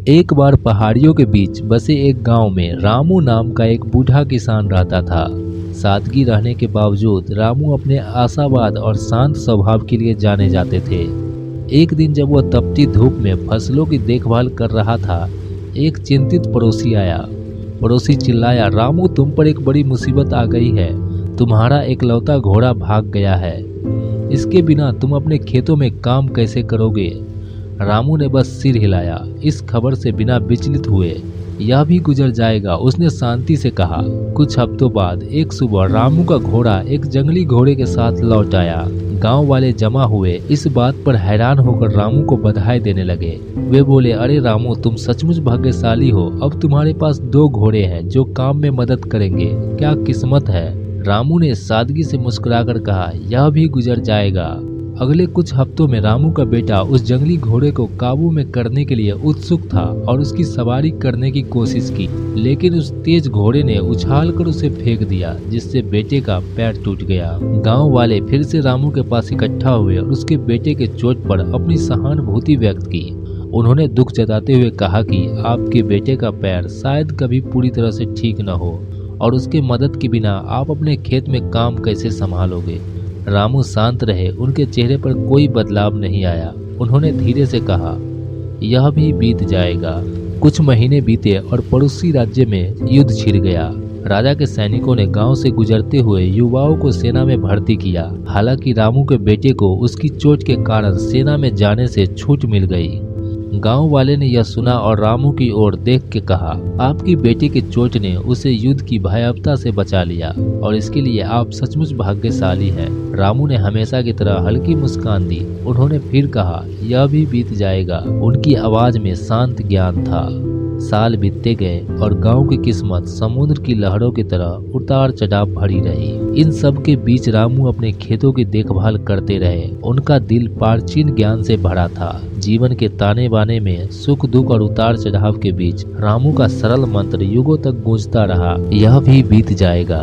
एक बार पहाड़ियों के बीच बसे एक गांव में रामू नाम का एक बूढ़ा किसान रहता था। सादगी रहने के बावजूद रामू अपने आशावाद और शांत स्वभाव के लिए जाने जाते थे। एक दिन जब वह तपती धूप में फसलों की देखभाल कर रहा था, एक चिंतित पड़ोसी आया। पड़ोसी चिल्लाया, रामू तुम पर एक बड़ी मुसीबत आ गई है। तुम्हारा एकलौता घोड़ा भाग गया है। इसके बिना तुम अपने खेतों में काम कैसे करोगे? रामू ने बस सिर हिलाया। इस खबर से बिना विचलित हुए, यह भी गुजर जाएगा, उसने शांति से कहा। कुछ हफ्तों बाद एक सुबह रामू का घोड़ा एक जंगली घोड़े के साथ लौट आया। गांव वाले जमा हुए। इस बात पर हैरान होकर रामू को बधाई देने लगे। वे बोले, अरे रामू तुम सचमुच भाग्यशाली हो। अब तुम्हारे पास 2 घोड़े हैं जो काम में मदद करेंगे। क्या किस्मत है। रामू ने सादगी से मुस्कुराकर कहा, यह भी गुजर जाएगा। अगले कुछ हफ्तों में रामू का बेटा उस जंगली घोड़े को काबू में करने के लिए उत्सुक था और उसकी सवारी करने की कोशिश की, लेकिन उस तेज घोड़े ने उछालकर उसे फेंक दिया, जिससे बेटे का पैर टूट गया। गांव वाले फिर से रामू के पास इकट्ठा हुए और उसके बेटे के चोट पर अपनी सहानुभूति व्यक्त की। उन्होंने दुख जताते हुए कहा कि आपके बेटे का पैर शायद कभी पूरी तरह से ठीक न हो और उसके मदद के बिना आप अपने खेत में काम कैसे संभालोगे। रामू शांत रहे, उनके चेहरे पर कोई बदलाव नहीं आया। उन्होंने धीरे से कहा, यह भी बीत जाएगा। कुछ महीने बीते और पड़ोसी राज्य में युद्ध छिड़ गया। राजा के सैनिकों ने गांव से गुजरते हुए युवाओं को सेना में भर्ती किया। हालांकि रामू के बेटे को उसकी चोट के कारण सेना में जाने से छूट मिल गई। गांव वाले ने यह सुना और रामू की ओर देख के कहा, आपकी बेटी की चोट ने उसे युद्ध की भयावता से बचा लिया और इसके लिए आप सचमुच भाग्यशाली हैं। रामू ने हमेशा की तरह हल्की मुस्कान दी। उन्होंने फिर कहा, यह भी बीत जाएगा। उनकी आवाज में शांत ज्ञान था। साल बीतते गए और गांव की किस्मत समुद्र की लहरों की तरह उतार चढ़ाव भरी रही। इन सब के बीच रामू अपने खेतों की देखभाल करते रहे। उनका दिल प्राचीन ज्ञान से भरा था। जीवन के ताने बाने में सुख दुख और उतार चढ़ाव के बीच रामू का सरल मंत्र युगों तक गूंजता रहा, यह भी बीत जाएगा।